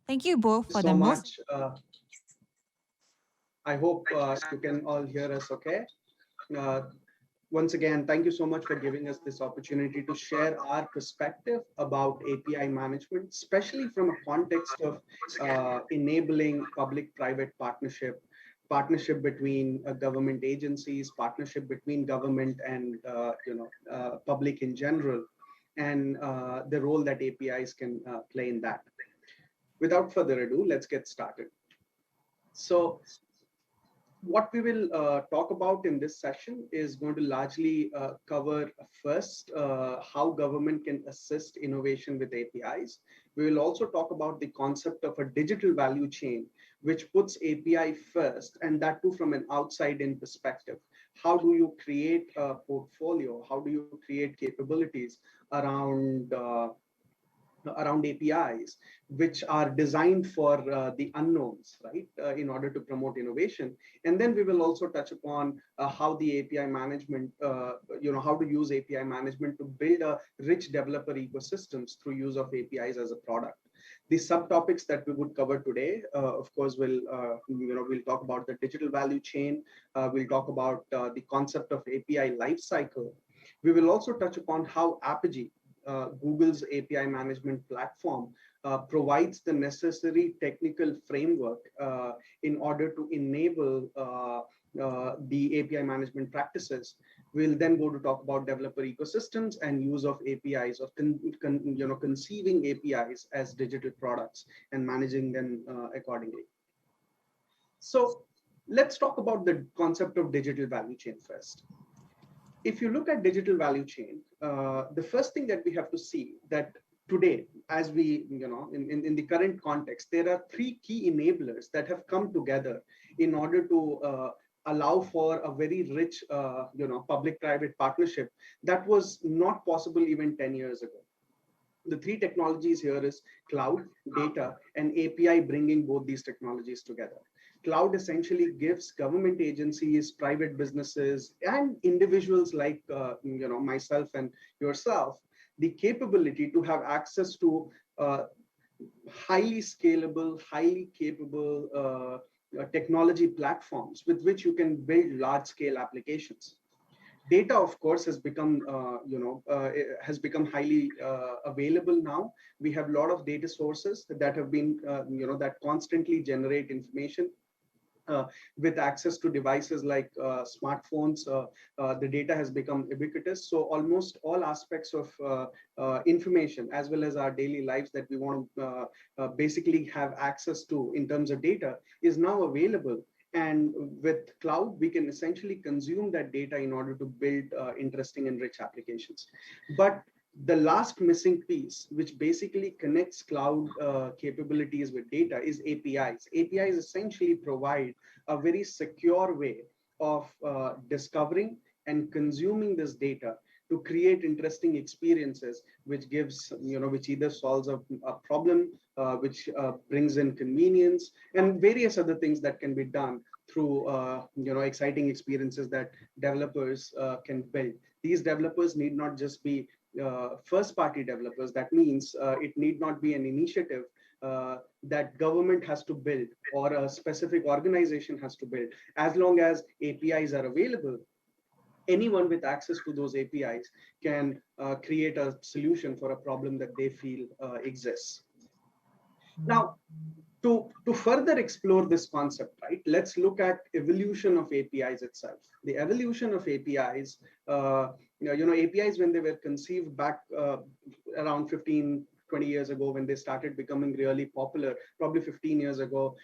Thank you both Thank you for the so most. much. I hope you can all hear us okay. Uh, Once again, thank you so much for giving us this opportunity to share our perspective about API management, especially from a context of enabling public-private partnership, partnership between government agencies, partnership between government and public in general, and the role that APIs can play in that. Without further ado, let's get started. So what we will talk about in this session is going to largely cover first how government can assist innovation with APIs. We will also talk about the concept of a digital value chain, which puts API first, and that too from an outside in perspective. How do you create a portfolio? How do you create capabilities around around APIs, which are designed for the unknowns, right, in order to promote innovation. And then we will also touch upon how the API management, how to use API management to build a rich developer ecosystems through use of APIs as a product. The subtopics that we would cover today, of course, will we'll talk about the digital value chain. We'll talk about the concept of API lifecycle. We will also touch upon how Apigee, Google's API management platform, provides the necessary technical framework in order to enable the API management practices. We'll then go to talk about developer ecosystems and use of APIs, or conceiving APIs as digital products and managing them accordingly. So let's talk about the concept of digital value chain first. If you look at digital value chain, the first thing that we have to see that today, as we, in the current context, there are three key enablers that have come together in order to allow for a very rich, public-private partnership that was not possible even 10 years ago. The three technologies here is cloud, data, and API, bringing both these technologies together. Cloud essentially gives government agencies, private businesses, and individuals like myself and yourself the capability to have access to highly scalable, highly capable technology platforms with which you can build large-scale applications. Data, of course, has become has become highly available now. We have a lot of data sources that have been that constantly generate information. With access to devices like smartphones, the data has become ubiquitous. So almost all aspects of information, as well as our daily lives that we want to basically have access to in terms of data, is now available. And with cloud, we can essentially consume that data in order to build interesting and rich applications. But the last missing piece, which basically connects cloud capabilities with data, is APIs. APIs essentially provide a very secure way of discovering and consuming this data to create interesting experiences, which gives, which either solves a problem, which brings in convenience, and various other things that can be done through, exciting experiences that developers can build. These developers need not just be first-party developers. That means it need not be an initiative that government has to build or a specific organization has to build. As long as APIs are available, anyone with access to those APIs can create a solution for a problem that they feel exists. Now, to further explore this concept, right, let's look at evolution of APIs itself. The evolution of APIs, APIs when they were conceived back around 15, 20 years ago, when they started becoming really popular, probably 15 years ago,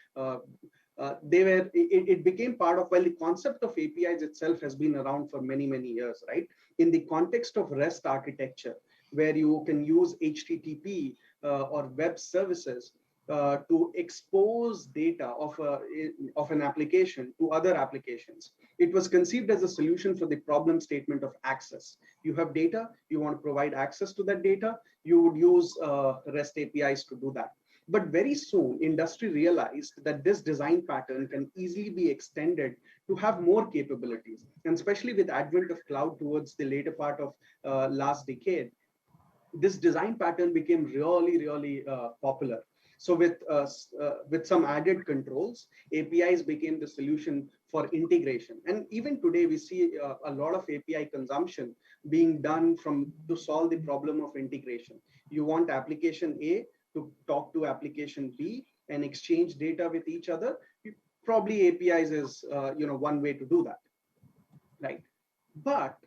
it became part of, well, the concept of APIs itself has been around for many, many years, right? In the context of REST architecture, where you can use HTTP or web services to expose data of an application to other applications. It was conceived as a solution for the problem statement of access. You have data, you want to provide access to that data, you would use REST APIs to do that. But very soon, industry realized that this design pattern can easily be extended to have more capabilities. And especially with advent of cloud towards the later part of last decade, this design pattern became really, really popular. So with some added controls, APIs became the solution for integration. And even today, we see a lot of API consumption being done to solve the problem of integration. You want application A to talk to application B and exchange data with each other. Probably APIs is one way to do that, right? But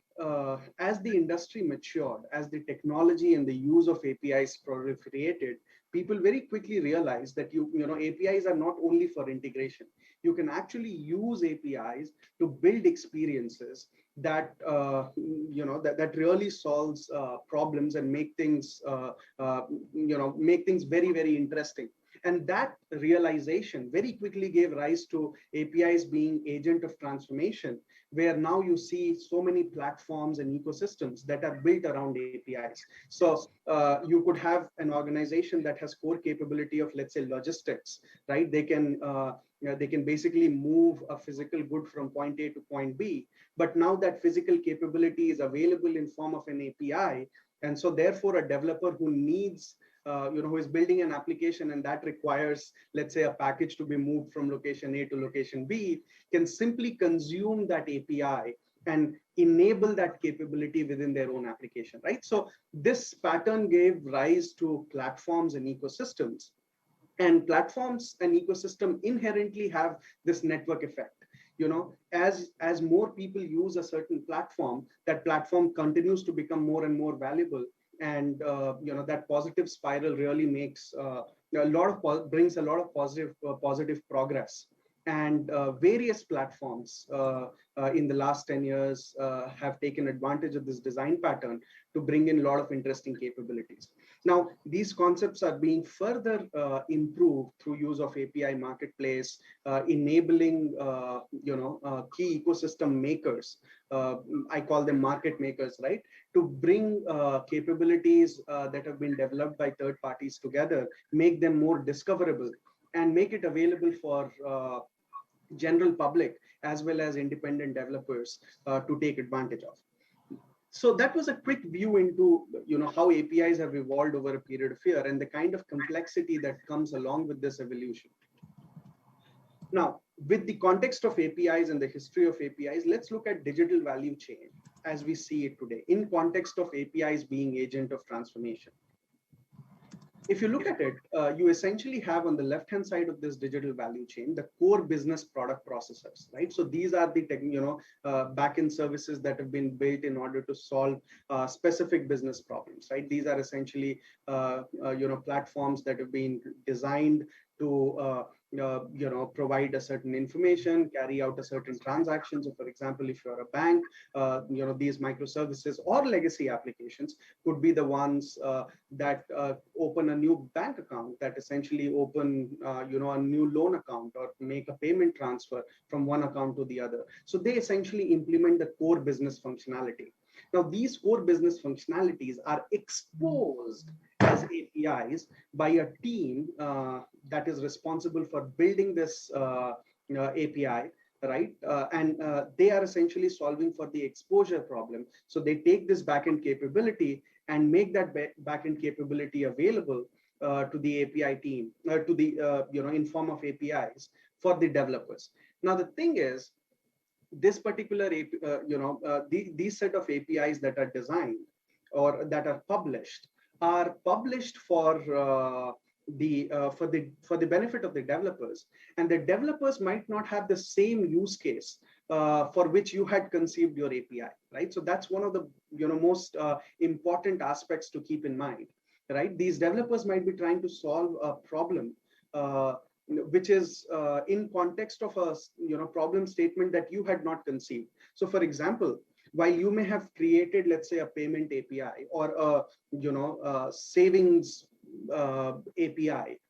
as the industry matured, as the technology and the use of APIs proliferated, people very quickly realized that APIs are not only for integration. You can actually use APIs to build experiences that that really solves problems and make things very, very interesting. And that realization very quickly gave rise to APIs being agent of transformation, where now you see so many platforms and ecosystems that are built around APIs. So you could have an organization that has core capability of, let's say, logistics, right? They can basically move a physical good from point A to point B, but now that physical capability is available in form of an API. And so therefore a developer who needs who is building an application and that requires, let's say, a package to be moved from location A to location B, can simply consume that API and enable that capability within their own application, right? So this pattern gave rise to platforms and ecosystems. And platforms and ecosystem inherently have this network effect. As more people use a certain platform, that platform continues to become more and more valuable. And that positive spiral really makes brings a lot of positive progress. And various platforms in the last 10 years have taken advantage of this design pattern to bring in a lot of interesting capabilities. Now, these concepts are being further improved through use of API marketplace, enabling key ecosystem makers. I call them market makers, right? To bring capabilities that have been developed by third parties together, make them more discoverable, and make it available for general public as well as independent developers to take advantage of. So that was a quick view into how APIs have evolved over a period of year and the kind of complexity that comes along with this evolution. Now, with the context of APIs and the history of APIs, let's look at digital value chain as we see it today in context of APIs being agent of transformation. If you look at it, you essentially have on the left-hand side of this digital value chain, the core business product processors, right? So these are the back-end services that have been built in order to solve specific business problems, right? These are essentially, platforms that have been designed to provide a certain information, carry out a certain transaction. So for example, if you're a bank, these microservices or legacy applications could be the ones that open a new bank account, that essentially open a new loan account or make a payment transfer from one account to the other. So they essentially implement the core business functionality. Now, these core business functionalities are exposed as APIs by a team that is responsible for building this API, right? And they are essentially solving for the exposure problem. So they take this backend capability and make that backend capability available to the API team, to the in form of APIs for the developers. Now, the thing is, this particular these set of APIs that are designed or that are published for the benefit of the developers, and the developers might not have the same use case for which you had conceived your API, right? So that's one of the most important aspects to keep in mind, right? These developers might be trying to solve a problem which is in context of a problem statement that you had not conceived. So for example, while you may have created, let's say, a payment API or a savings API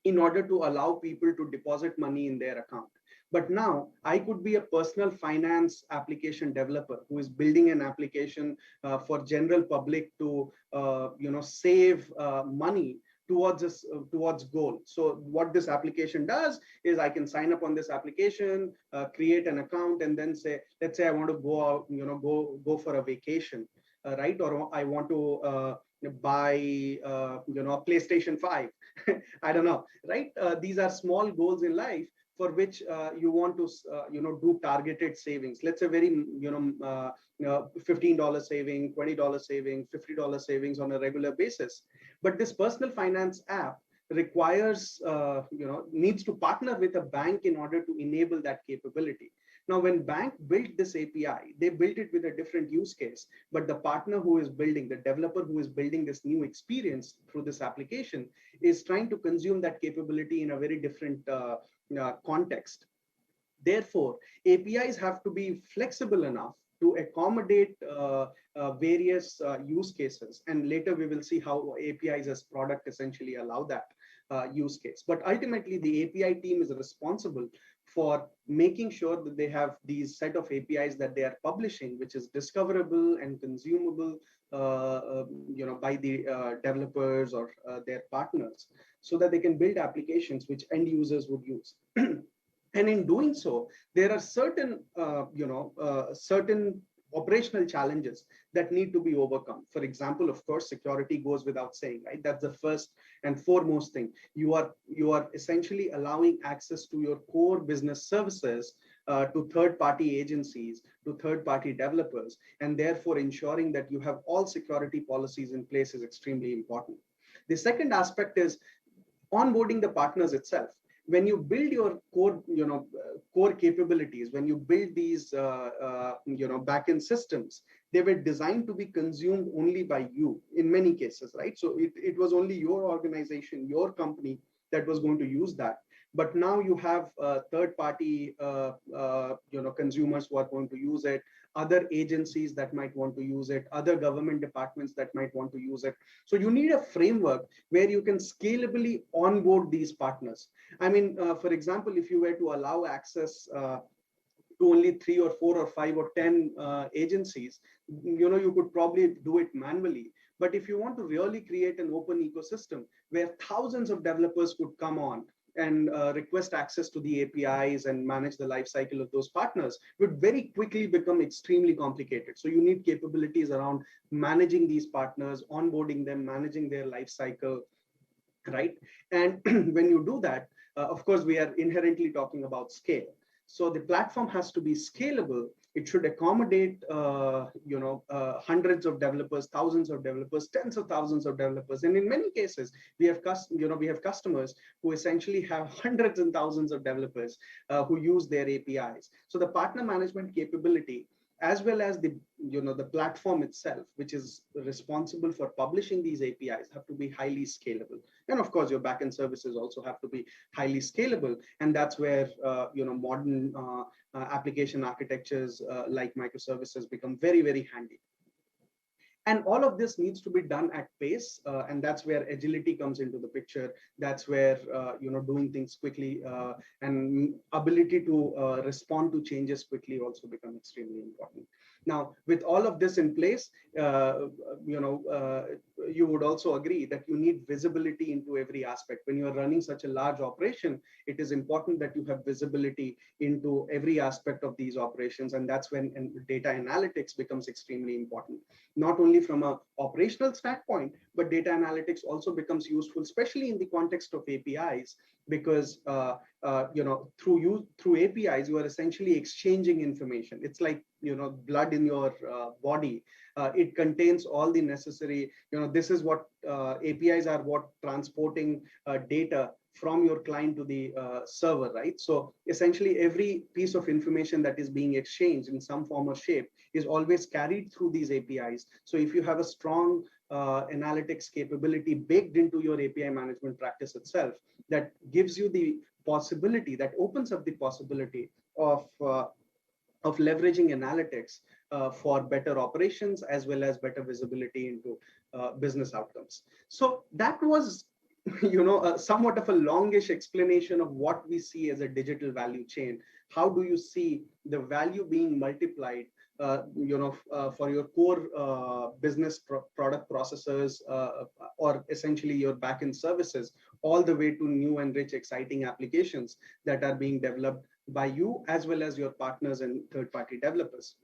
in order to allow people to deposit money in their account, but now I could be a personal finance application developer who is building an application for general public to save money towards goal. So what this application does is I can sign up on this application, create an account, and then say, let's say I want to go out, go for a vacation, right? Or I want to buy a PlayStation 5. I don't know, right? These are small goals in life for which you want to do targeted savings. Let's say very $15 saving, $20 saving, $50 savings on a regular basis. But this personal finance app requires needs to partner with a bank in order to enable that capability. Now, when bank built this API, they built it with a different use case, but the partner who is building, the developer who is building this new experience through this application is trying to consume that capability in a very different context. Therefore, APIs have to be flexible enough to accommodate various use cases. And later we will see how APIs as product essentially allow that use case. But ultimately, the API team is responsible for making sure that they have these set of APIs that they are publishing, which is discoverable and consumable by the developers or their partners, so that they can build applications which end users would use. And in doing so, there are certain, certain operational challenges that need to be overcome. For example, of course, security goes without saying, right? That's the first and foremost thing. You are essentially allowing access to your core business services to third-party agencies, to third-party developers, and therefore ensuring that you have all security policies in place is extremely important. The second aspect is onboarding the partners itself. When you build your core, core capabilities, when you build these, backend systems, they were designed to be consumed only by you in many cases, right? So it was only your organization, your company that was going to use that. But now you have third-party, consumers who are going to use it, other agencies that might want to use it, other government departments that might want to use it. So you need a framework where you can scalably onboard these partners. I mean, for example, if you were to allow access to only 3 or 4 or 5 or 10 agencies, you could probably do it manually. But if you want to really create an open ecosystem where thousands of developers could come on and request access to the APIs and manage the lifecycle of those partners, would very quickly become extremely complicated. So you need capabilities around managing these partners, onboarding them, managing their lifecycle, right? And when you do that, of course, we are inherently talking about scale. So the platform has to be scalable. It should accommodate, hundreds of developers, thousands of developers, tens of thousands of developers. And in many cases, we have customers who essentially have hundreds and thousands of developers who use their APIs. So the partner management capability, as well as the platform itself, which is responsible for publishing these APIs, have to be highly scalable. And of course, your backend services also have to be highly scalable. And that's where modern application architectures like microservices become very, very handy. And all of this needs to be done at pace, and that's where agility comes into the picture. That's where doing things quickly and ability to respond to changes quickly also become extremely important. Now, with all of this in place, you would also agree that you need visibility into every aspect. When you are running such a large operation, it is important that you have visibility into every aspect of these operations, and that's when data analytics becomes extremely important. Not only from an operational standpoint, but data analytics also becomes useful, especially in the context of APIs, because through APIs, you are essentially exchanging information. It's like blood in your body. It contains all the necessary, this is what APIs are, what transporting data from your client to the server, right? So essentially every piece of information that is being exchanged in some form or shape is always carried through these APIs. So if you have a strong analytics capability baked into your API management practice itself, that gives you the possibility, that opens up the possibility of leveraging analytics for better operations as well as better visibility into business outcomes. So that was somewhat of a longish explanation of what we see as a digital value chain. How do you see the value being multiplied for your core business product processors or essentially your backend services, all the way to new and rich, exciting applications that are being developed by you as well as your partners and third-party developers.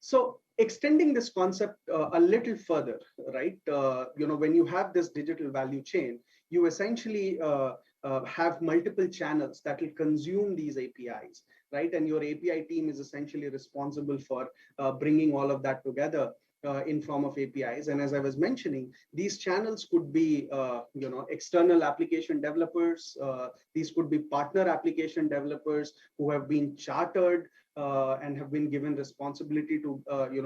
So extending this concept a little further, right? When you have this digital value chain, you essentially have multiple channels that will consume these APIs, right? And your API team is essentially responsible for bringing all of that together in form of APIs. And as I was mentioning, these channels could be, external application developers. These could be partner application developers who have been chartered and have been given responsibility to,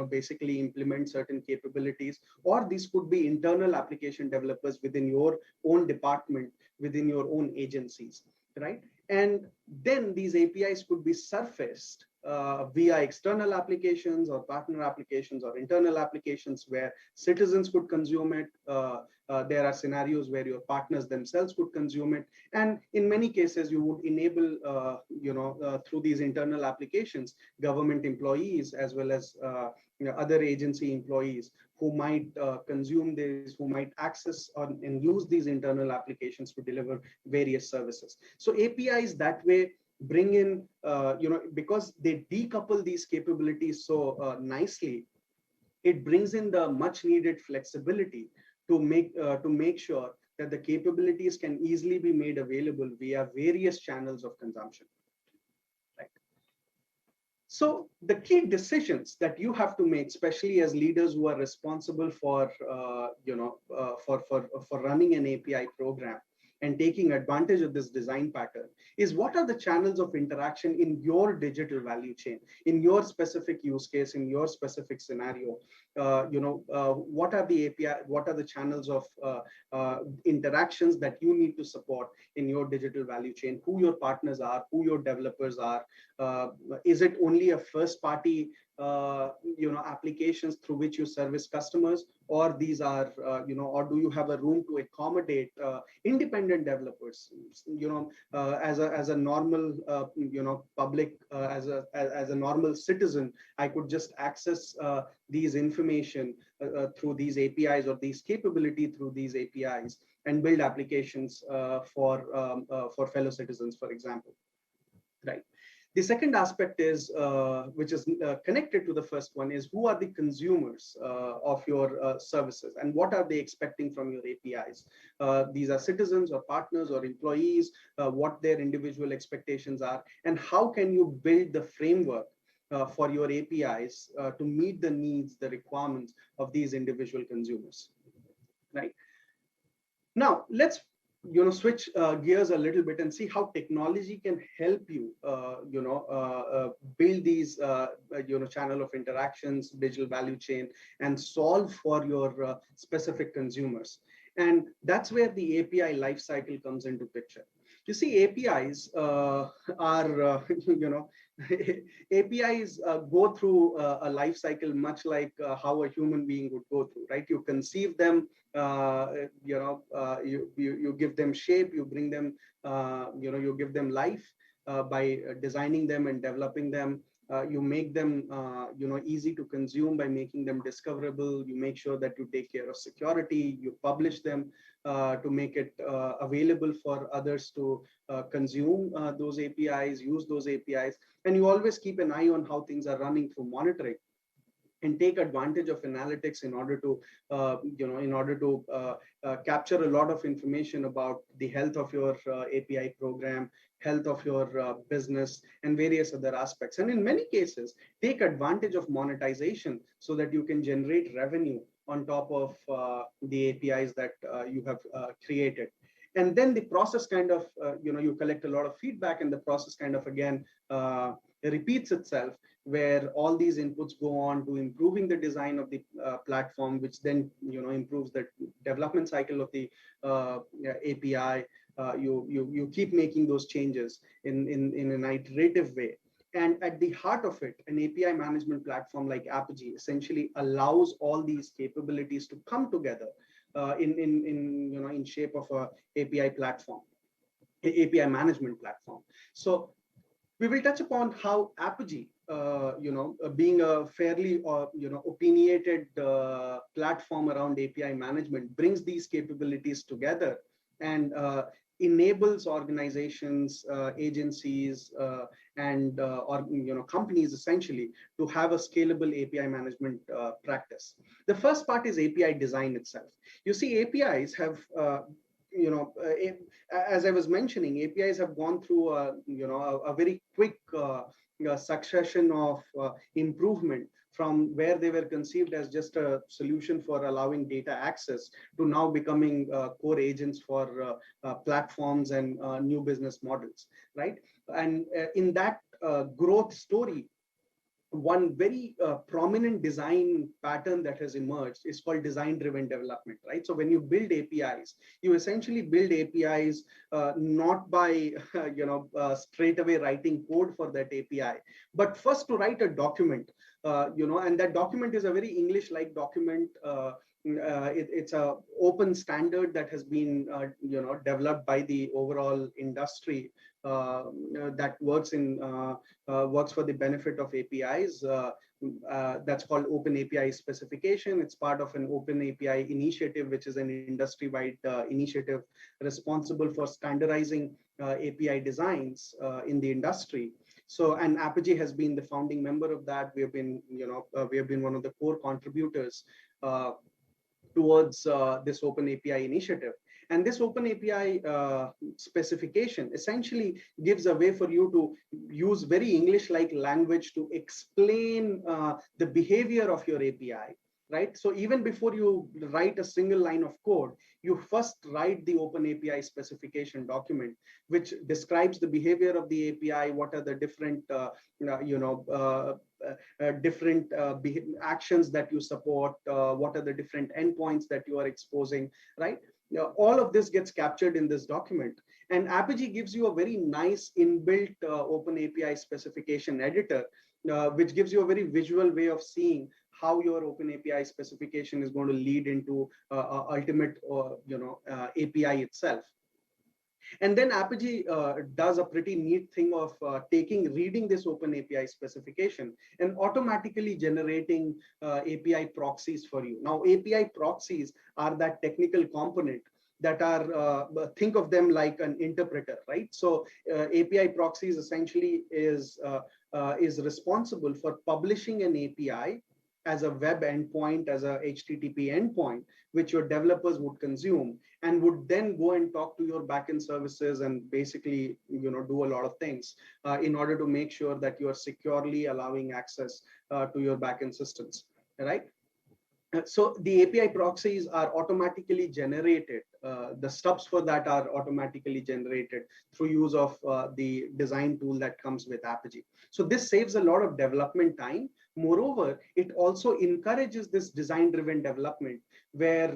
basically implement certain capabilities. Or these could be internal application developers within your own department, within your own agencies, right? And then these APIs could be surfaced via external applications or partner applications or internal applications where citizens could consume it. There are scenarios where your partners themselves could consume it. And in many cases, you would enable, through these internal applications, government employees as well as other agency employees who might consume this, who might access and use these internal applications to deliver various services. So APIs that way bring in, because they decouple these capabilities so nicely, it brings in the much needed flexibility to make sure that the capabilities can easily be made available via various channels of consumption. Right. So the key decisions that you have to make, especially as leaders who are responsible for, for running an API program and taking advantage of this design pattern, is what are the channels of interaction in your digital value chain, in your specific use case, in your specific scenario. What are the API, what are the channels of interactions that you need to support in your digital value chain, who your partners are, who your developers are. Is it only a first party applications through which you service customers, or these are, or do you have a room to accommodate independent developers, as a normal, public, as a normal citizen, I could just access these information through these APIs or these capability through these APIs and build applications for fellow citizens, for example, right? The second aspect is, which is connected to the first one, is who are the consumers of your services and what are they expecting from your APIs? These are citizens or partners or employees, what their individual expectations are, and how can you build the framework for your APIs to meet the needs, the requirements of these individual consumers, right? Now, let's switch gears a little bit and see how technology can help you, build these, channel of interactions, digital value chain, and solve for your specific consumers. And that's where the API lifecycle comes into picture. You see, APIs are, APIs go through a life cycle much like how a human being would go through, right? You conceive them, you give them shape, you bring them, you give them life by designing them and developing them. You make them, easy to consume by making them discoverable. You make sure that you take care of security. You publish them to make it available for others to consume those APIs, use those APIs. And you always keep an eye on how things are running through monitoring and take advantage of analytics in order to, capture a lot of information about the health of your API program, health of your business, and various other aspects. And in many cases, take advantage of monetization so that you can generate revenue on top of the APIs that you have created. And then the process kind of, you collect a lot of feedback, and the process kind of, again, repeats itself, where all these inputs go on to improving the design of the platform, which then improves the development cycle of the API. You keep making those changes in an iterative way. And at the heart of it, an API management platform like Apigee essentially allows all these capabilities to come together in shape of a API platform, API management platform. So we will touch upon how Apigee, being a fairly, opinionated platform around API management, brings these capabilities together and enables organizations, agencies, and or companies essentially to have a scalable API management practice. The first part is API design itself. You see, APIs have as I was mentioning, APIs have gone through a very quick succession of improvement from where they were conceived as just a solution for allowing data access to now becoming core agents for platforms and new business models, right? And in that growth story, one very prominent design pattern that has emerged is called design-driven development, right? So when you build APIs, you essentially build APIs not by straight away writing code for that API, but first to write a document, and that document is a very English-like document. It's a open standard that has been developed by the overall industry that works for the benefit of APIs. That's called Open API specification. It's part of an Open API initiative, which is an industry-wide initiative responsible for standardizing API designs in the industry. So, and Apigee has been the founding member of that. We have been one of the core contributors towards this Open API initiative. And this Open API specification essentially gives a way for you to use very English-like language to explain the behavior of your API, right? So even before you write a single line of code, you first write the Open API specification document, which describes the behavior of the API, what are the different actions that you support, what are the different endpoints that you are exposing, right? All of this gets captured in this document. And Apigee gives you a very nice inbuilt Open API specification editor, which gives you a very visual way of seeing how your Open API specification is going to lead into ultimate API itself. And then Apigee does a pretty neat thing of reading this Open API specification and automatically generating API proxies for you. Now, API proxies are that technical component that are, think of them like an interpreter, right? So API proxies essentially is responsible for publishing an API as a web endpoint, as a HTTP endpoint, which your developers would consume and would then go and talk to your backend services and basically, do a lot of things in order to make sure that you are securely allowing access to your backend systems, right? So the API proxies are automatically generated. The stubs for that are automatically generated through use of the design tool that comes with Apigee. So this saves a lot of development time. Moreover, it also encourages this design-driven development where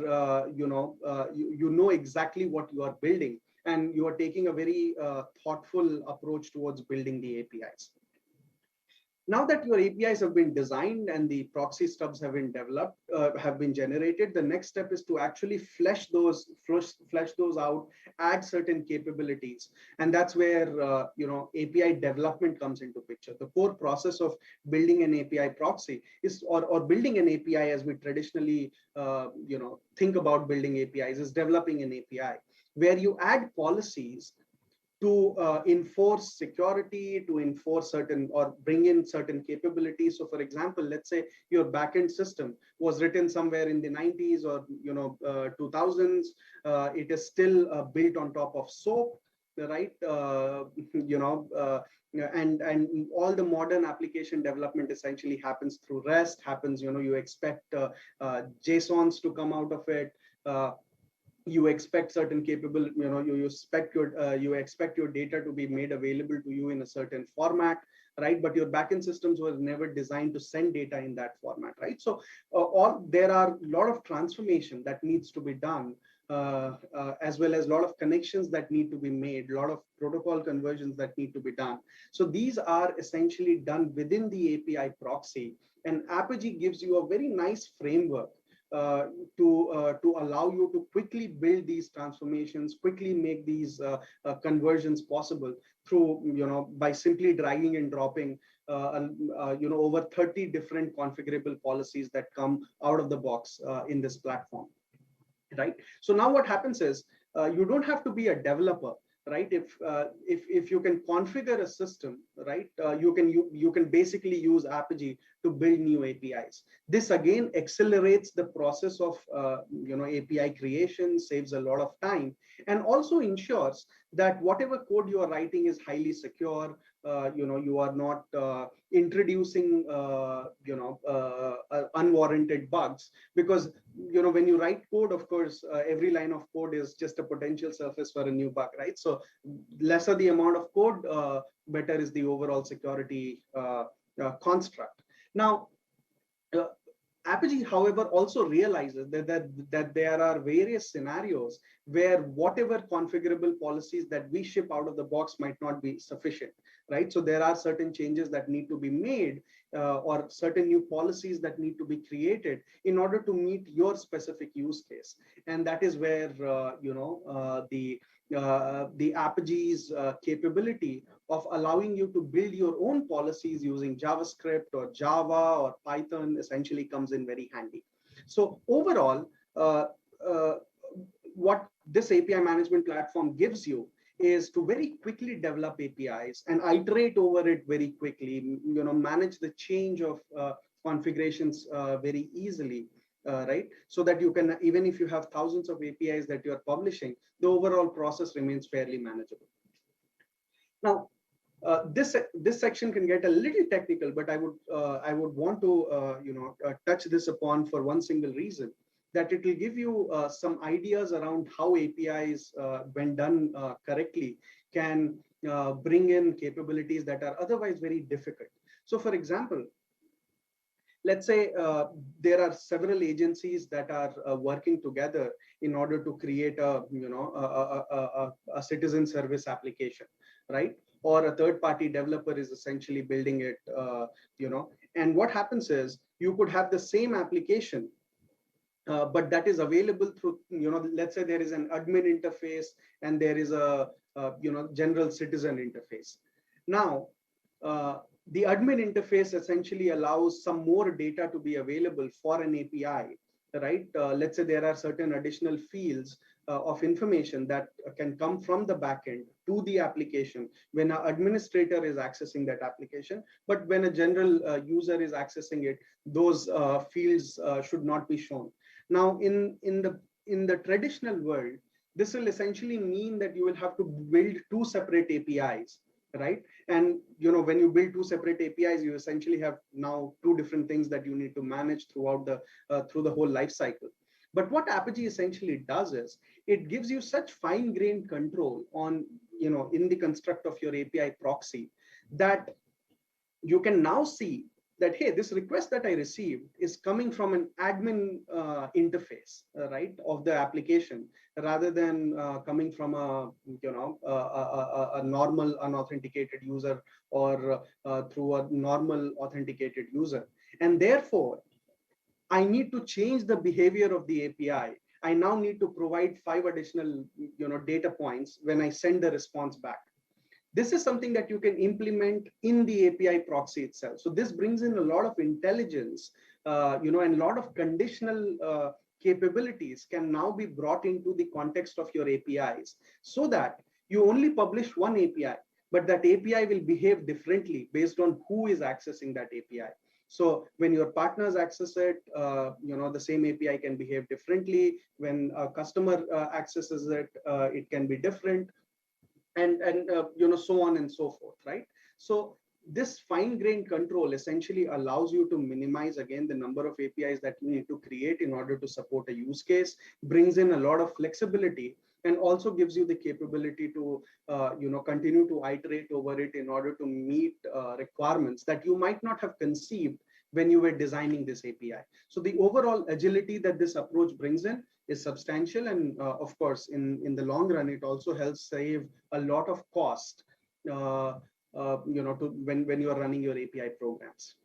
you know exactly what you are building and you are taking a very thoughtful approach towards building the APIs. Now that your APIs have been designed and the proxy stubs have been developed, have been generated, the next step is to actually flesh those out, add certain capabilities, and that's where API development comes into picture. The core process of building an API proxy is, or building an API as we traditionally think about building APIs, is developing an API where you add policies to enforce security, to enforce certain or bring in certain capabilities. So for example, let's say your backend system was written somewhere in the 90s or 2000s. It is still built on top of SOAP, right? And all the modern application development essentially happens through REST, you expect JSONs to come out of it. You expect certain capability, you expect your data to be made available to you in a certain format, right? But your backend systems were never designed to send data in that format, right? So there are a lot of transformation that needs to be done, as well as a lot of connections that need to be made, a lot of protocol conversions that need to be done. So these are essentially done within the API proxy, and Apigee gives you a very nice framework to allow you to quickly build these transformations, quickly make these conversions possible through, by simply dragging and dropping, over 30 different configurable policies that come out of the box in this platform, right? So now what happens is you don't have to be a developer, right? If you can configure a system, right, you can basically use Apigee to build new APIs. This again accelerates the process of API creation, saves a lot of time, and also ensures that whatever code you are writing is highly secure. You are not introducing unwarranted bugs, because when you write code, of course, every line of code is just a potential surface for a new bug, right? So lesser the amount of code, better is the overall security construct. Now, Apigee, however, also realizes that there are various scenarios where whatever configurable policies that we ship out of the box might not be sufficient, right? So there are certain changes that need to be made, or certain new policies that need to be created in order to meet your specific use case. And that is where the Apigee's capability of allowing you to build your own policies using JavaScript or Java or Python essentially comes in very handy. So overall, what this API management platform gives you is to very quickly develop APIs and iterate over it very quickly, manage the change of configurations very easily, right? So that you can, even if you have thousands of APIs that you are publishing, the overall process remains fairly manageable. Now, this section can get a little technical, but I would want to touch this upon for one single reason, that it will give you some ideas around how APIs, when done correctly, can bring in capabilities that are otherwise very difficult. So, for example, let's say there are several agencies that are working together in order to create a citizen service application, right? Or a third-party developer is essentially building it, And what happens is you could have the same application, but that is available through, let's say there is an admin interface and there is a, general citizen interface. Now, the admin interface essentially allows some more data to be available for an API, right? Let's say there are certain additional fields of information that can come from the backend to the application when an administrator is accessing that application. But when a general user is accessing it, those fields should not be shown. Now, in the traditional world, this will essentially mean that you will have to build two separate APIs, right? And when you build two separate APIs, you essentially have now two different things that you need to manage throughout through the whole life cycle. But what Apigee essentially does is it gives you such fine-grained control on, in the construct of your API proxy, that you can now see that, hey, this request that I received is coming from an admin interface, right, of the application, rather than coming from a normal unauthenticated user, or through a normal authenticated user. And therefore, I need to change the behavior of the API. I now need to provide 5 additional data points when I send the response back. This is something that you can implement in the API proxy itself. So this brings in a lot of intelligence, and a lot of conditional capabilities can now be brought into the context of your APIs, so that you only publish one API, but that API will behave differently based on who is accessing that API. So when your partners access it, the same API can behave differently. When a customer accesses it, it can be different. And so on and so forth, right? So this fine-grained control essentially allows you to minimize, again, the number of APIs that you need to create in order to support a use case, brings in a lot of flexibility, and also gives you the capability to continue to iterate over it in order to meet requirements that you might not have conceived when you were designing this API. So the overall agility that this approach brings in is substantial, and of course, in the long run, it also helps save a lot of cost, when you are running your API programs.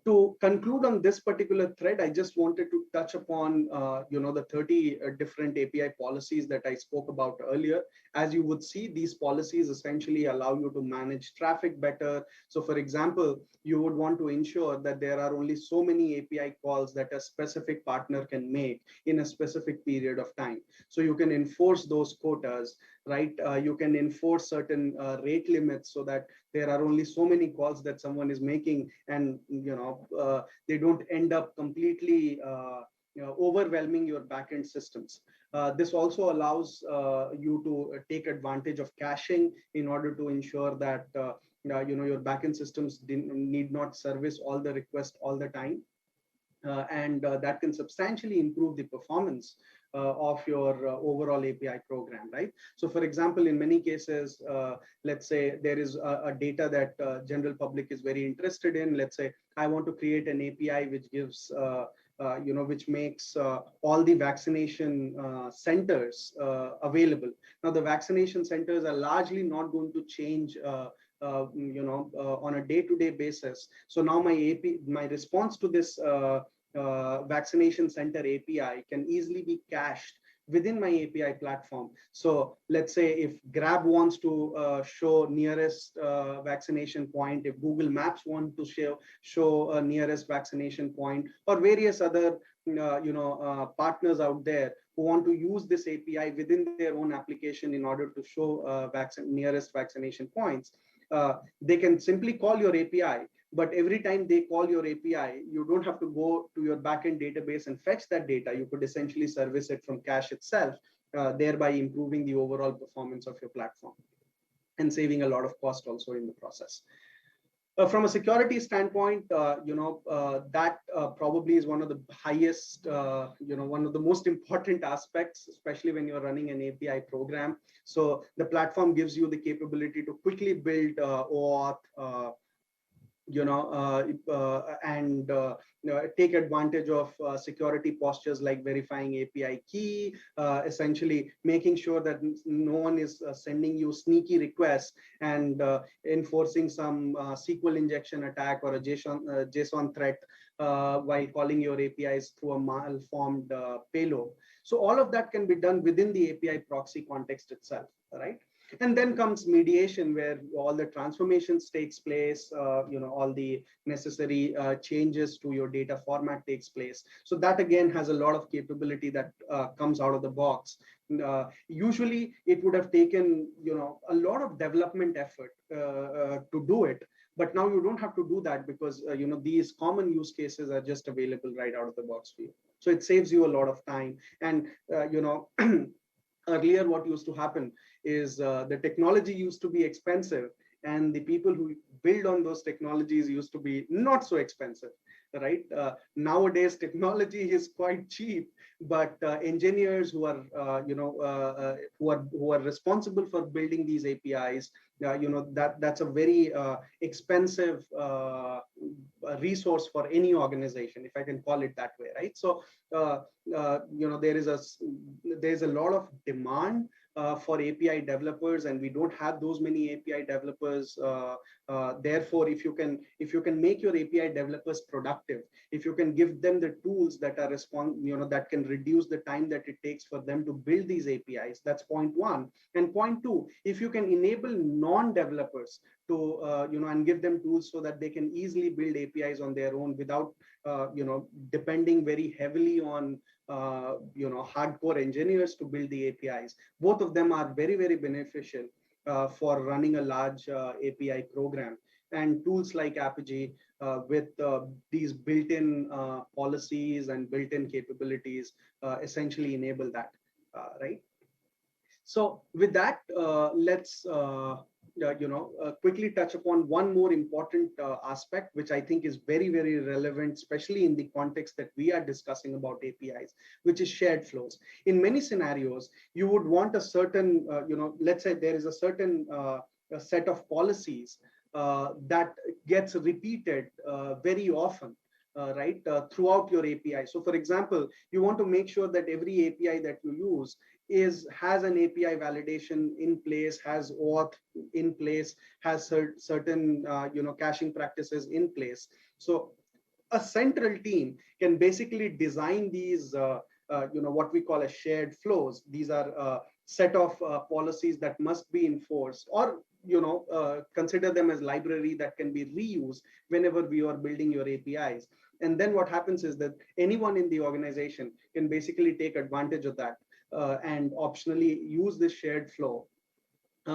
To conclude on this particular thread, I just wanted to touch upon, the 30 different API policies that I spoke about earlier. As you would see, these policies essentially allow you to manage traffic better. So for example, you would want to ensure that there are only so many API calls that a specific partner can make in a specific period of time. So you can enforce those quotas, right? You can enforce certain rate limits so that there are only so many calls that someone is making, and they don't end up completely overwhelming your backend systems. This also allows you to take advantage of caching in order to ensure that your backend systems need not service all the requests all the time. And that can substantially improve the performance of your overall API program, right? So for example, in many cases, let's say there is a data that general public is very interested in. Let's say I want to create an API which gives, which makes all the vaccination centers available. Now, the vaccination centers are largely not going to change on a day-to-day basis. So now my response to this vaccination center API can easily be cached within my API platform. So let's say if Grab wants to show nearest vaccination point, if Google Maps want to show a nearest vaccination point, or various other partners out there who want to use this API within their own application in order to show nearest vaccination points, they can simply call your API. But every time they call your API, you don't have to go to your backend database and fetch that data. You could essentially service it from cache itself, thereby improving the overall performance of your platform and saving a lot of cost also in the process. From a security standpoint, that probably is one of the highest, one of the most important aspects, especially when you're running an API program. So the platform gives you the capability to quickly build OAuth, and take advantage of security postures like verifying API key, essentially making sure that no one is sending you sneaky requests and enforcing some SQL injection attack or a JSON threat while calling your APIs through a malformed payload. So all of that can be done within the API proxy context itself, right? And then comes mediation, where all the transformations takes place, all the necessary changes to your data format takes place. So that again has a lot of capability that comes out of the box. Usually it would have taken, a lot of development effort to do it. But now you don't have to do that because, these common use cases are just available right out of the box for you. So it saves you a lot of time. And, earlier what used to happen is the technology used to be expensive and the people who build on those technologies used to be not so expensive, right? Nowadays, technology is quite cheap, but engineers who are, who are responsible for building these APIs, that's a very expensive resource for any organization, if I can call it that way, right? So, there's a lot of demand for API developers, and we don't have those many API developers. Therefore, if you can make your API developers productive, if you can give them the tools that are that can reduce the time that it takes for them to build these APIs, that's point one. And point two, if you can enable non-developers to and give them tools so that they can easily build APIs on their own without depending very heavily on hardcore engineers to build the APIs. Both of them are very, very beneficial for running a large API program. And tools like Apigee with these built-in policies and built-in capabilities essentially enable that, right? So with that, let's quickly touch upon one more important aspect, which I think is very, very relevant, especially in the context that we are discussing about APIs, which is shared flows. In many scenarios, you would want a certain, let's say there is a certain set of policies that gets repeated very often. Right, throughout your API. So for example, you want to make sure that every API that you use has an API validation in place, has OAuth in place, has certain caching practices in place. So a central team can basically design these, what we call as shared flows. These are a set of policies that must be enforced, or consider them as library that can be reused whenever we are building your APIs. And then what happens is that anyone in the organization can basically take advantage of that and optionally use this shared flow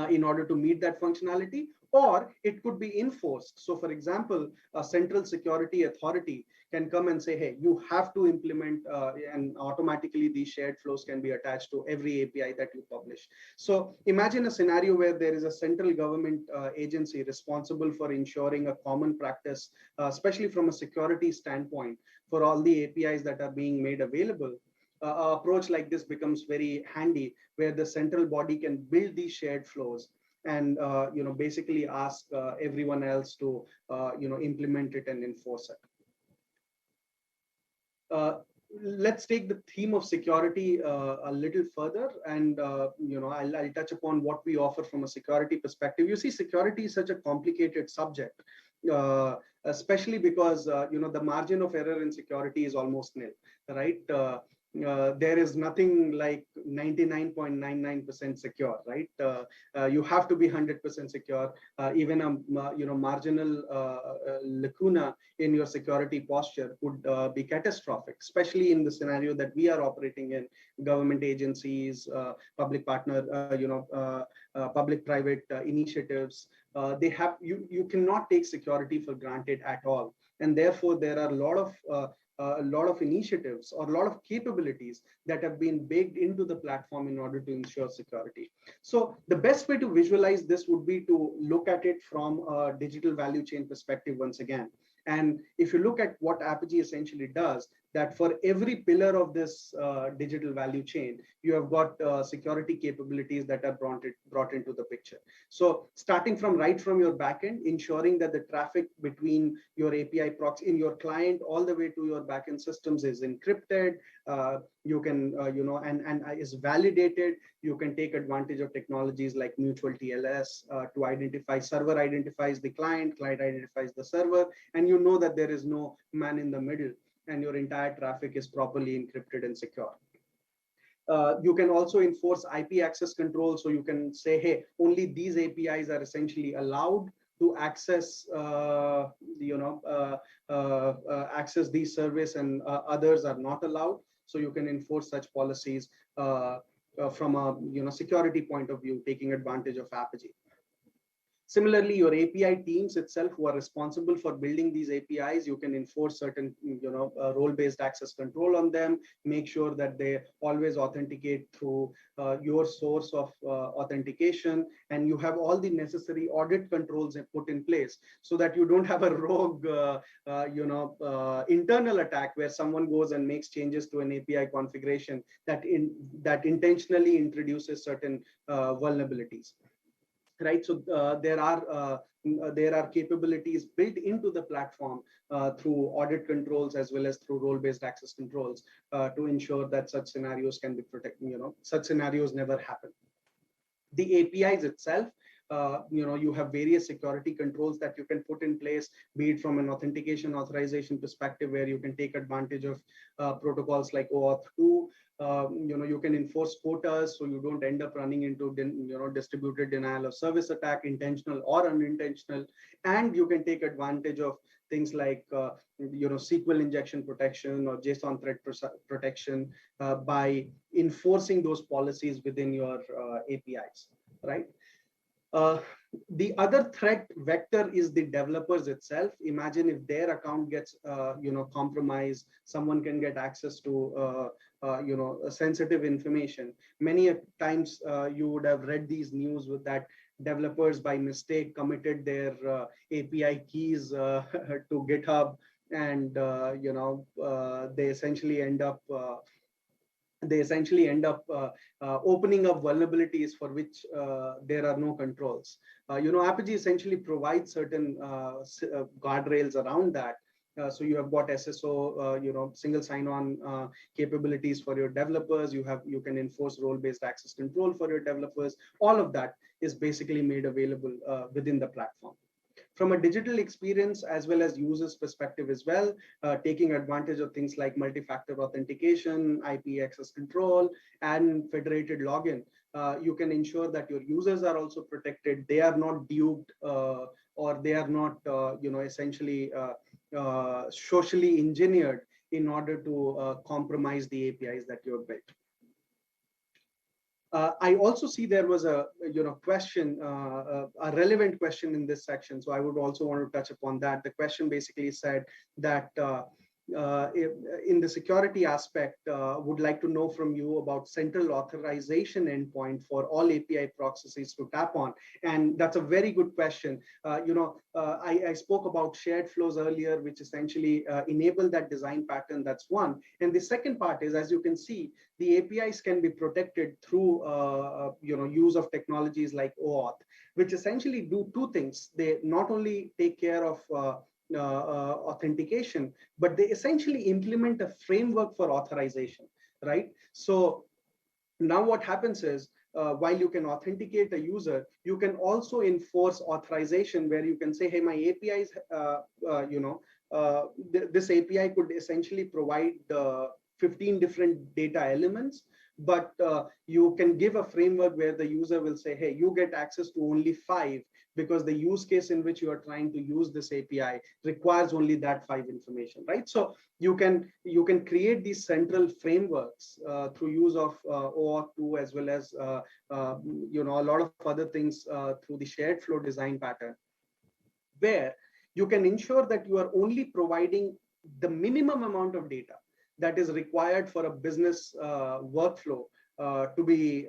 in order to meet that functionality, or it could be enforced. So for example, a central security authority can come and say, hey, you have to implement, and automatically these shared flows can be attached to every API that you publish. So imagine a scenario where there is a central government agency responsible for ensuring a common practice, especially from a security standpoint, for all the APIs that are being made available. Approach like this becomes very handy, where the central body can build these shared flows and basically ask everyone else to implement it and enforce it. Let's take the theme of security a little further, and I'll touch upon what we offer from a security perspective. You see, security is such a complicated subject, especially because the margin of error in security is almost nil, right? There is nothing like 99.99% secure, right? You have to be 100% secure. Even a marginal lacuna in your security posture could be catastrophic, especially in the scenario that we are operating in. Government agencies, public partner, public-private initiatives. They have you cannot take security for granted at all, and therefore there are a lot of initiatives or a lot of capabilities that have been baked into the platform in order to ensure security. So the best way to visualize this would be to look at it from a digital value chain perspective once again. And if you look at what Apigee essentially does, that for every pillar of this digital value chain, you have got security capabilities that are brought into the picture. So starting from your backend, ensuring that the traffic between your API proxy in your client all the way to your backend systems is encrypted. You can, and is validated. You can take advantage of technologies like mutual TLS to identify. Server identifies the client identifies the server, and you know that there is no man in the middle, and your entire traffic is properly encrypted and secure. You can also enforce IP access control. So you can say, hey, only these APIs are essentially allowed to access, access these service, and others are not allowed. So you can enforce such policies from a security point of view, taking advantage of Apigee. Similarly, your API teams itself who are responsible for building these APIs, you can enforce certain, role-based access control on them, make sure that they always authenticate through your source of authentication, and you have all the necessary audit controls put in place so that you don't have a rogue, internal attack where someone goes and makes changes to an API configuration that intentionally introduces certain vulnerabilities. Right, so there are capabilities built into the platform through audit controls as well as through role-based access controls to ensure that such scenarios can be protected. Such scenarios never happen. The APIs itself, you have various security controls that you can put in place, be it from an authentication authorization perspective, where you can take advantage of protocols like OAuth 2. You can enforce quotas so you don't end up running into distributed denial of service attack, intentional or unintentional. And you can take advantage of things like SQL injection protection or JSON thread protection by enforcing those policies within your APIs, right? The other threat vector is the developers itself. Imagine if their account gets compromised, someone can get access to sensitive information. Many times you would have read these news with that developers by mistake committed their API keys to GitHub, and they essentially end up opening up vulnerabilities for which there are no controls. Apigee essentially provides certain guardrails around that. So you have got SSO, single sign-on capabilities for your developers. You can enforce role-based access control for your developers. All of that is basically made available within the platform. From a digital experience as well as users perspective as well, taking advantage of things like multi-factor authentication, IP access control, and federated login. You can ensure that your users are also protected. They are not duped, or they are not, essentially socially engineered in order to compromise the APIs that you have built. I also see there was a question, a relevant question in this section. So I would also want to touch upon that. The question basically said that in the security aspect, would like to know from you about central authorization endpoint for all API processes to tap on. And that's a very good question. I spoke about shared flows earlier, which essentially enable that design pattern. That's one. And the second part is, as you can see, the APIs can be protected through use of technologies like OAuth, which essentially do two things. They not only take care of authentication, but they essentially implement a framework for authorization, right? So now what happens is, while you can authenticate a user, you can also enforce authorization, where you can say, hey, my APIs, this API could essentially provide 15 different data elements, but you can give a framework where the user will say, hey, you get access to only 5, because the use case in which you are trying to use this API requires only that 5 information, right? So you can create these central frameworks through use of OAuth 2, as well as a lot of other things through the shared flow design pattern, where you can ensure that you are only providing the minimum amount of data that is required for a business workflow to be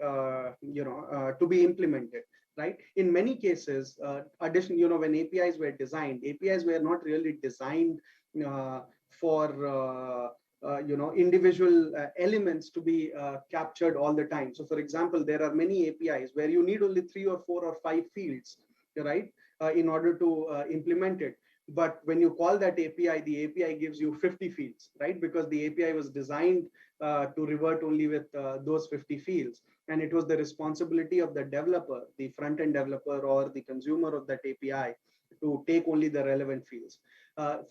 implemented. Right. In many cases, when APIs were designed, APIs were not really designed for individual elements to be captured all the time. So, for example, there are many APIs where you need only 3 or 4 or 5 fields, right, in order to implement it. But when you call that API, the API gives you 50 fields, right? Because the API was designed to revert only with those 50 fields. And it was the responsibility of the developer, the front-end developer or the consumer of that API, to take only the relevant fields.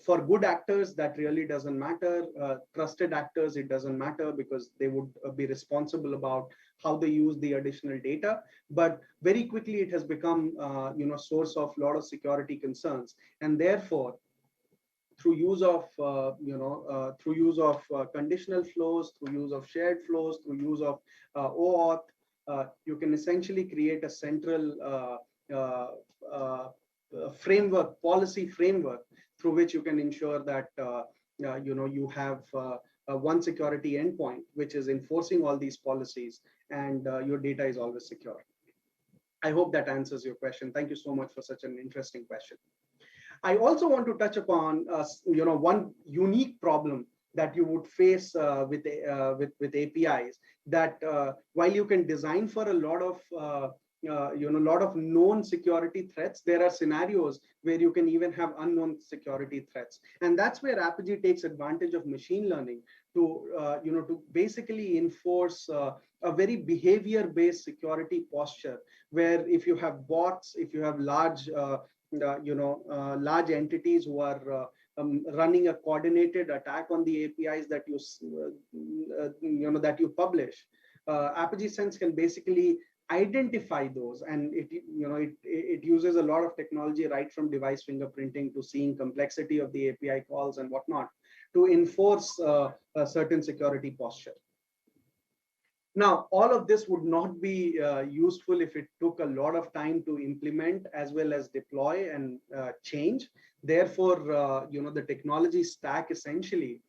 For good actors, that really doesn't matter. Trusted actors, it doesn't matter, because they would be responsible about how they use the additional data. But very quickly, it has become source of a lot of security concerns. And therefore, through use of conditional flows, through use of shared flows, through use of OAuth, you can essentially create a central framework, policy framework, through which you can ensure that you have one security endpoint which is enforcing all these policies, and your data is always secure. I hope that answers your question. Thank you so much for such an interesting question. I also want to touch upon one unique problem that you would face with APIs, that while you can design for a lot of known security threats, there are scenarios where you can even have unknown security threats. And that's where Apigee takes advantage of machine learning to basically enforce a very behavior-based security posture, where if you have bots, if you have large large entities who are running a coordinated attack on the APIs that you publish, Apigee Sense can basically identify those, and it uses a lot of technology, right from device fingerprinting to seeing complexity of the API calls and whatnot, to enforce a certain security posture. Now, all of this would not be useful if it took a lot of time to implement as well as deploy and change. Therefore, the technology stack essentially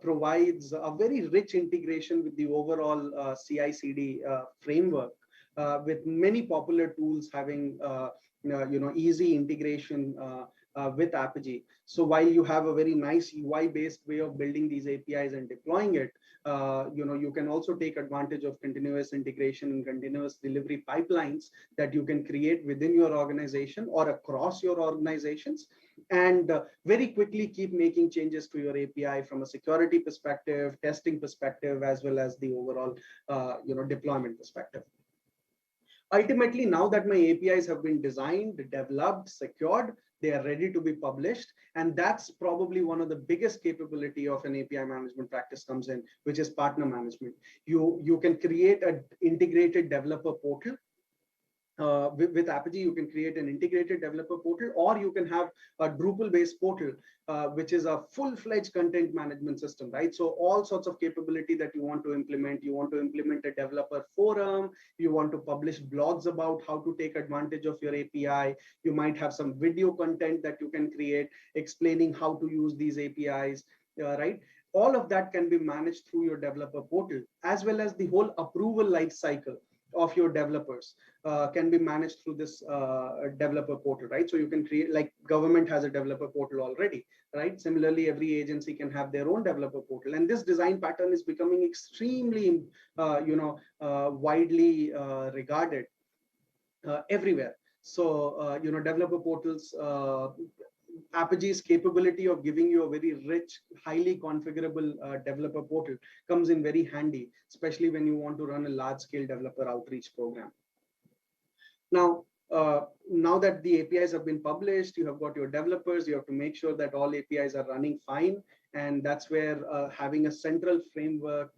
provides a very rich integration with the overall CI/CD framework, with many popular tools having easy integration with Apigee. So while you have a very nice UI-based way of building these APIs and deploying it, you can also take advantage of continuous integration and continuous delivery pipelines that you can create within your organization or across your organizations, and very quickly keep making changes to your API from a security perspective, testing perspective, as well as the overall deployment perspective. Ultimately, now that my APIs have been designed, developed, secured, they are ready to be published. And that's probably one of the biggest capability of an API management practice comes in, which is partner management. You can create an integrated developer portal. With Apigee, you can create an integrated developer portal, or you can have a Drupal-based portal, which is a full-fledged content management system, right? So all sorts of capability that you want to implement. You want to implement a developer forum. You want to publish blogs about how to take advantage of your API. You might have some video content that you can create explaining how to use these APIs, right? All of that can be managed through your developer portal, as well as the whole approval life cycle of your developers can be managed through this developer portal, right? So you can create, like government has a developer portal already, right? Similarly, every agency can have their own developer portal, and this design pattern is becoming extremely, widely regarded everywhere. So, developer portals, Apigee's capability of giving you a very rich, highly configurable developer portal comes in very handy, especially when you want to run a large-scale developer outreach program. Now, now that the APIs have been published, you have got your developers, you have to make sure that all APIs are running fine. And that's where having a central framework,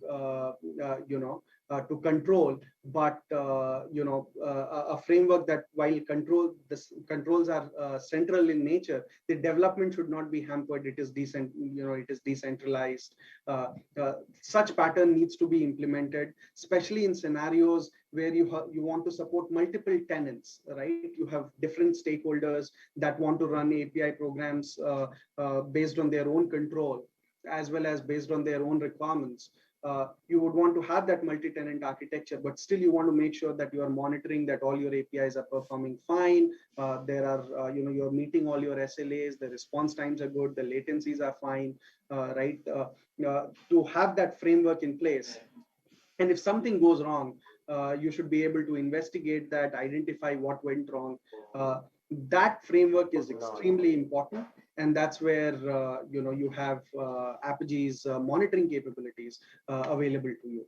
to control, but a framework that, while controls are central in nature, the development should not be hampered. It is decentralized. Such pattern needs to be implemented, especially in scenarios where you want to support multiple tenants, right? You have different stakeholders that want to run API programs based on their own control, as well as based on their own requirements. You would want to have that multi-tenant architecture, but still you want to make sure that you are monitoring that all your APIs are performing fine. You're meeting all your SLAs, the response times are good, the latencies are fine, right? To have that framework in place. And if something goes wrong, you should be able to investigate that, identify what went wrong. That framework is extremely important. And that's where you have Apigee's monitoring capabilities available to you.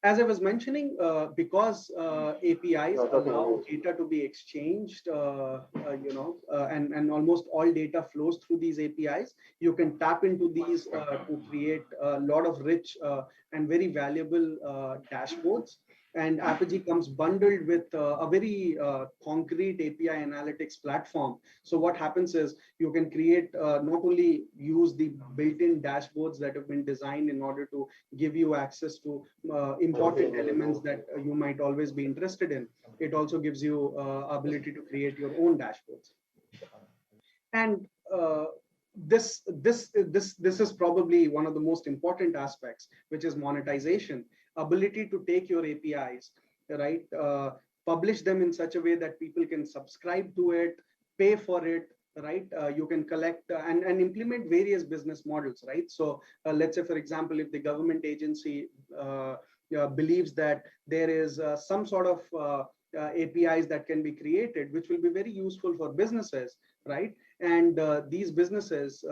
As I was mentioning, because APIs allow data to be exchanged, and almost all data flows through these APIs, you can tap into these to create a lot of rich and very valuable dashboards. And Apigee comes bundled with a very concrete API analytics platform. So what happens is you can create, not only use the built-in dashboards that have been designed in order to give you access to important elements that you might always be interested in. It also gives you ability to create your own dashboards. And this is probably one of the most important aspects, which is monetization. Ability to take your APIs, right? Publish them in such a way that people can subscribe to it, pay for it, right? You can collect and implement various business models, right? So let's say, for example, if the government agency believes that there is some sort of APIs that can be created, which will be very useful for businesses, right? And these businesses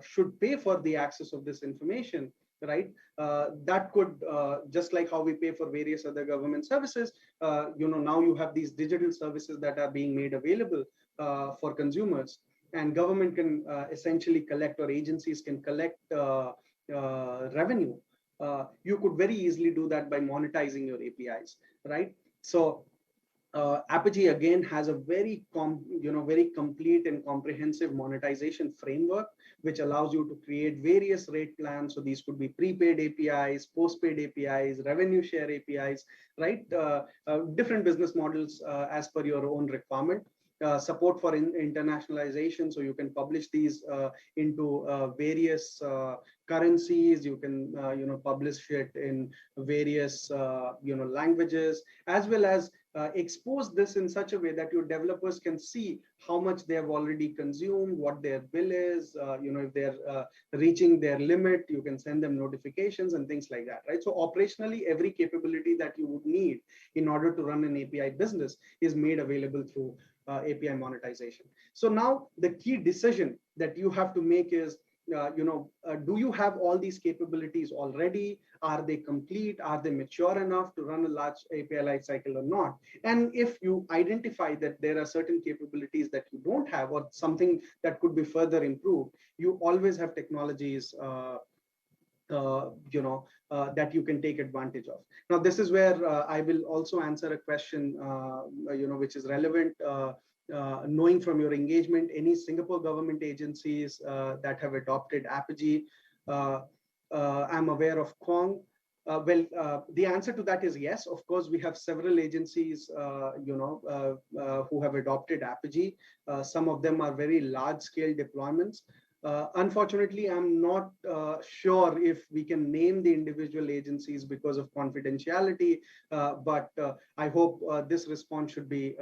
should pay for the access of this information, right? That could, just like how we pay for various other government services, now you have these digital services that are being made available for consumers, and government can essentially collect, or agencies can collect revenue. You could very easily do that by monetizing your APIs, right? So Apigee again has a very complete and comprehensive monetization framework, which allows you to create various rate plans. So these could be prepaid APIs, postpaid APIs, revenue share APIs, right? Different business models as per your own requirement. Support for internationalization, so you can publish these into various currencies. You can publish it in various languages, as well as expose this in such a way that your developers can see how much they have already consumed, what their bill is, if they're reaching their limit, you can send them notifications and things like that, right? So operationally, every capability that you would need in order to run an API business is made available through API monetization. So now the key decision that you have to make is, do you have all these capabilities already? Are they complete? Are they mature enough to run a large API lifecycle or not? And if you identify that there are certain capabilities that you don't have or something that could be further improved, you always have technologies that you can take advantage of. Now, this is where I will also answer a question, which is relevant. Knowing from your engagement, any Singapore government agencies that have adopted Apigee. I'm aware of Kong. The answer to that is yes. Of course, we have several agencies, who have adopted Apigee. Some of them are very large-scale deployments. Unfortunately, I'm not sure if we can name the individual agencies because of confidentiality, but I hope this response should be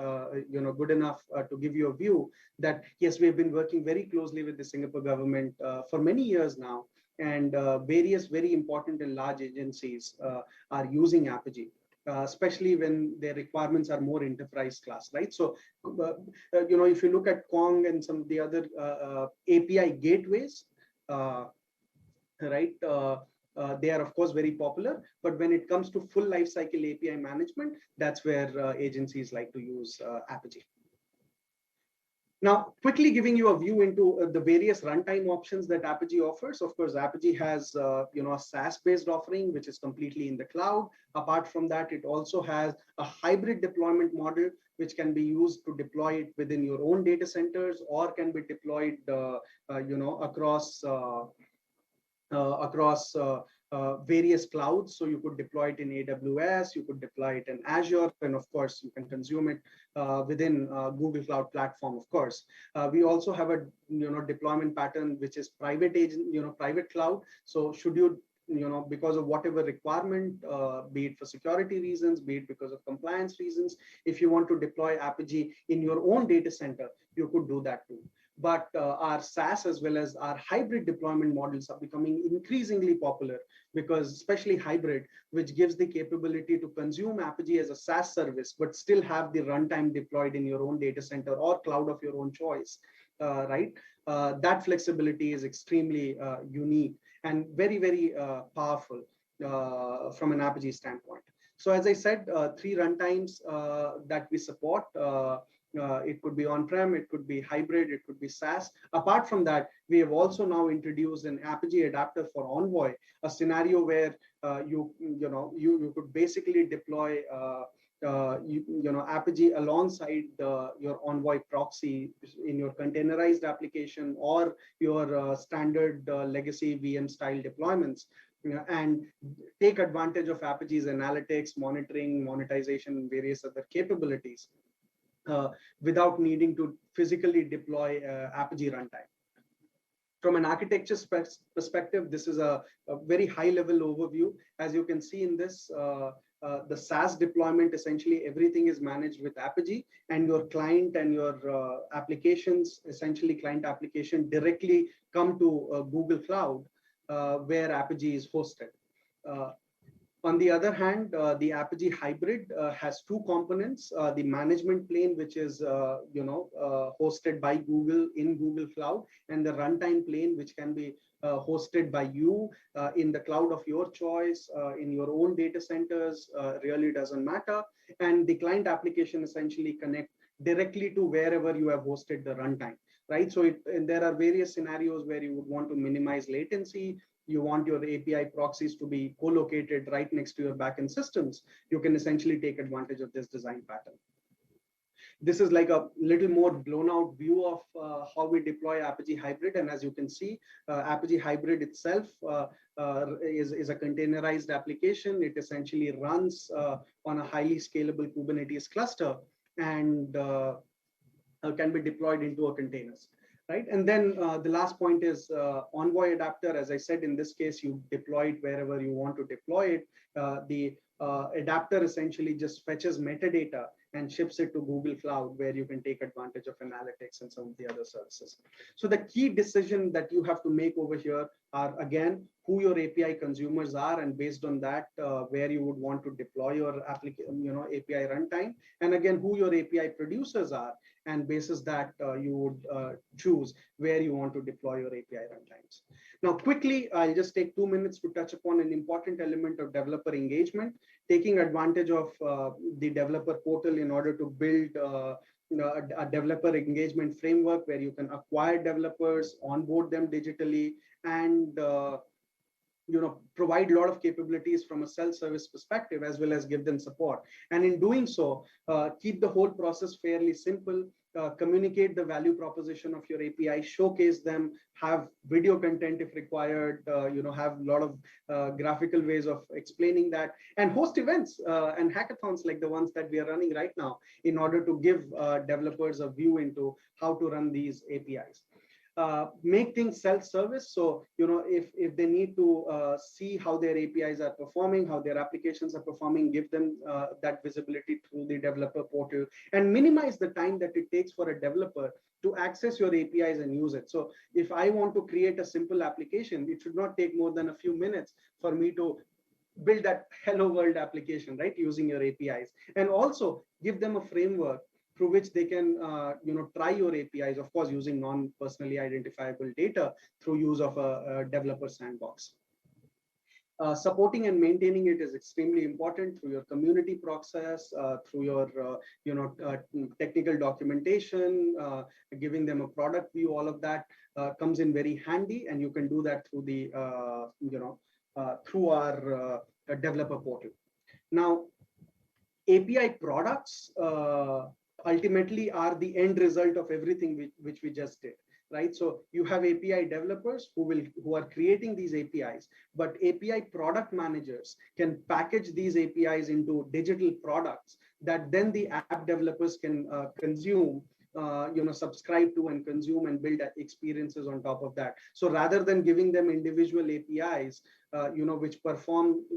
good enough to give you a view that, yes, we've been working very closely with the Singapore government for many years now, and various very important and large agencies are using Apigee. Especially when their requirements are more enterprise class, right? So, if you look at Kong and some of the other API gateways, right, they are of course very popular. But when it comes to full lifecycle API management, that's where agencies like to use Apigee. Now, quickly giving you a view into the various runtime options that Apigee offers. Of course, Apigee has a SaaS-based offering, which is completely in the cloud. Apart from that, it also has a hybrid deployment model, which can be used to deploy it within your own data centers, or can be deployed, across various clouds. So you could deploy it in AWS, you could deploy it in Azure, and of course you can consume it within Google Cloud Platform. Of course, we also have a deployment pattern which is private cloud. So should you because of whatever requirement, be it for security reasons, be it because of compliance reasons, if you want to deploy Apigee in your own data center, you could do that too. But our SaaS as well as our hybrid deployment models are becoming increasingly popular, because especially hybrid, which gives the capability to consume Apigee as a SaaS service, but still have the runtime deployed in your own data center or cloud of your own choice, right? That flexibility is extremely unique and very, very powerful from an Apigee standpoint. So as I said, 3 runtimes that we support. It could be on-prem, it could be hybrid, it could be SaaS. Apart from that, we have also now introduced an Apigee adapter for Envoy, a scenario where you could basically deploy Apigee alongside your Envoy proxy in your containerized application or your standard legacy VM style deployments, and take advantage of Apigee's analytics, monitoring, monetization, and various other capabilities without needing to physically deploy Apigee runtime. From an architecture perspective, this is a very high-level overview. As you can see in this, the SaaS deployment, essentially everything is managed with Apigee, and your client and your applications, essentially client application, directly come to Google Cloud, where Apigee is hosted. On the other hand, the Apigee hybrid has 2 components: the management plane, which is hosted by Google in Google Cloud, and the runtime plane, which can be hosted by you in the cloud of your choice, in your own data centers. Really doesn't matter. And the client application essentially connect directly to wherever you have hosted the runtime, right? So there are various scenarios where you would want to minimize latency. You want your API proxies to be co-located right next to your backend systems. You can essentially take advantage of this design pattern. This is like a little more blown out view of how we deploy Apigee hybrid. And as you can see, Apigee hybrid itself is a containerized application. It essentially runs on a highly scalable Kubernetes cluster and can be deployed into a containers. Right. And then the last point is Envoy adapter. As I said, in this case, you deploy it wherever you want to deploy it. The adapter essentially just fetches metadata and ships it to Google Cloud, where you can take advantage of analytics and some of the other services. So the key decision that you have to make over here are, again, who your API consumers are, and based on that, where you would want to deploy your API runtime, and again, who your API producers are, and basis that you would choose where you want to deploy your API runtimes. Now, quickly, I'll just take 2 minutes to touch upon an important element of developer engagement, taking advantage of the developer portal in order to build a developer engagement framework where you can acquire developers, onboard them digitally, and provide a lot of capabilities from a self-service perspective, as well as give them support. And in doing so, keep the whole process fairly simple, communicate the value proposition of your API, showcase them, have video content if required, have a lot of graphical ways of explaining that, and host events and hackathons like the ones that we are running right now in order to give developers a view into how to run these APIs. Make things self-service. So, if they need to see how their APIs are performing, how their applications are performing, give them that visibility through the developer portal, and minimize the time that it takes for a developer to access your APIs and use it. So if I want to create a simple application, it should not take more than a few minutes for me to build that hello world application, right, using your APIs, and also give them a framework through which they can try your APIs, of course, using non-personally identifiable data through use of a developer sandbox. Supporting and maintaining it is extremely important through your community process, through your technical documentation, giving them a product view. All of that comes in very handy, and you can do that through the through our developer portal. Now, API products ultimately are the end result of everything which we just did, right? So you have API developers who are creating these APIs, but API product managers can package these APIs into digital products that then the app developers can consume, subscribe to and consume and build experiences on top of that. So rather than giving them individual APIs,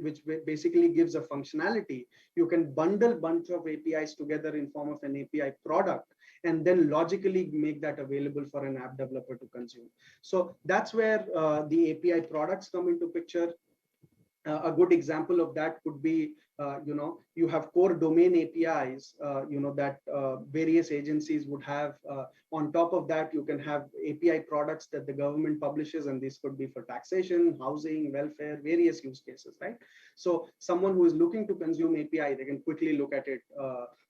which basically gives a functionality, you can bundle bunch of APIs together in form of an API product, and then logically make that available for an app developer to consume. So that's where the API products come into picture. A good example of that could be, you have core domain APIs, that various agencies would have. On top of that, you can have API products that the government publishes, and this could be for taxation, housing, welfare, various use cases, right? So someone who is looking to consume API, they can quickly look at it,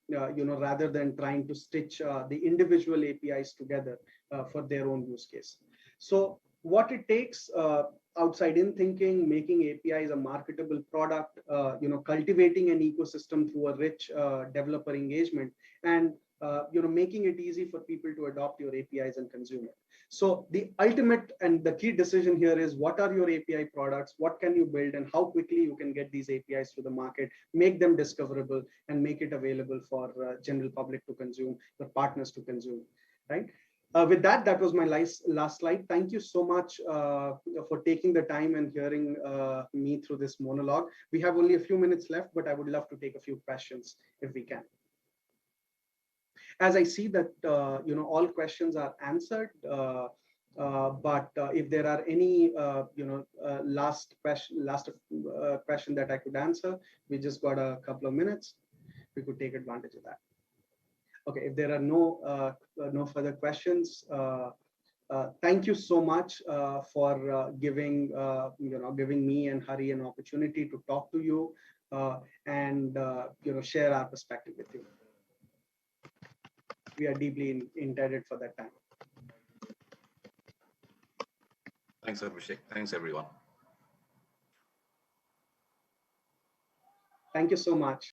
rather than trying to stitch the individual APIs together for their own use case. So what it takes, outside in thinking, making APIs a marketable product, cultivating an ecosystem through a rich developer engagement, and making it easy for people to adopt your APIs and consume it. So the ultimate and the key decision here is, what are your API products, what can you build, and how quickly you can get these APIs to the market, make them discoverable, and make it available for general public to consume, your partners to consume, right? With that, that was my last slide. Thank you so much for taking the time and hearing me through this monologue. We have only a few minutes left, but I would love to take a few questions if we can. As I see that all questions are answered, but if there are any last question that I could answer, we just got a couple of minutes. We could take advantage of that. Okay, if there are no further questions, thank you so much for giving me and Hari an opportunity to talk to you and share our perspective with you. We are deeply indebted for that time. Thanks, Abhishek. Thanks, everyone. Thank you so much.